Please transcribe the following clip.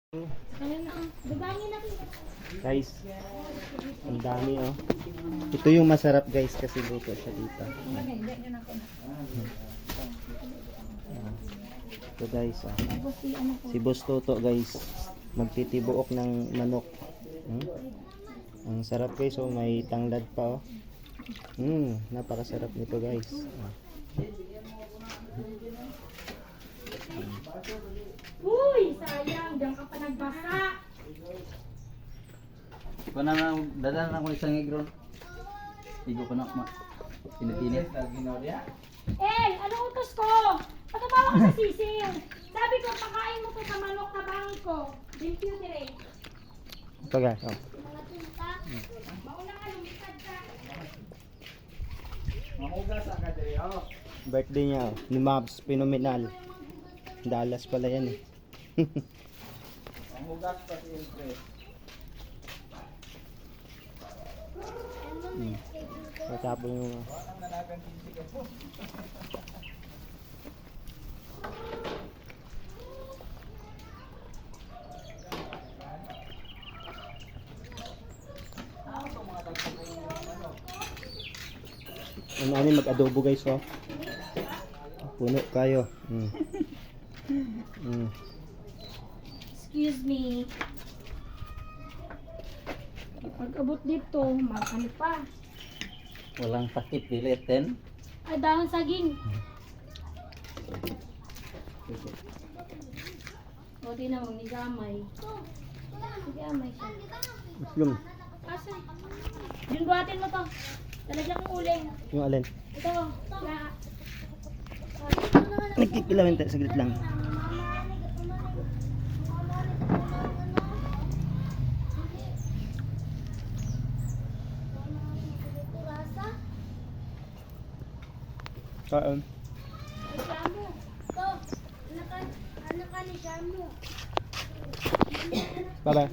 Guys, ang dami oh. Ito yung masarap guys kasi luto siya dito. Ito guys oh. Si Boss Toto guys, magtitibuok ng manok. Ang sarap guys oh, may tanglad pa oh. Napakasarap nito guys. Uy, sayang, diyan ka pa nagbasa. Ko na dadaan ako isang igron. Igo ko na pinipinit. Eh, ano utos ko? Patabawa ka sa sisiw. Sabi ko, pakain mo to sa manok na bangko. Dimputerate. Ito guys oh. Mga tunta. Mauna ka, lumipad ka. Birthday niya oh. Ni Mabs Phenomenal. Dallas pala yan eh. Matapos yung ano mag-adobo guys oh. Puno kayo. Excuse me. Pag-abot dito, ano pa? Walang takip dileten. Ay, dahon saging. O, di na mo, nigamay. Nigamay siya. yung Asa? Yung buhatin mo to. Talagyan mo uling. yung alin. Ito. Na. Nagkikilawin tayo saglit lang. Kaon. Shamu. To. Ano ka ni Shamu? Bye bye.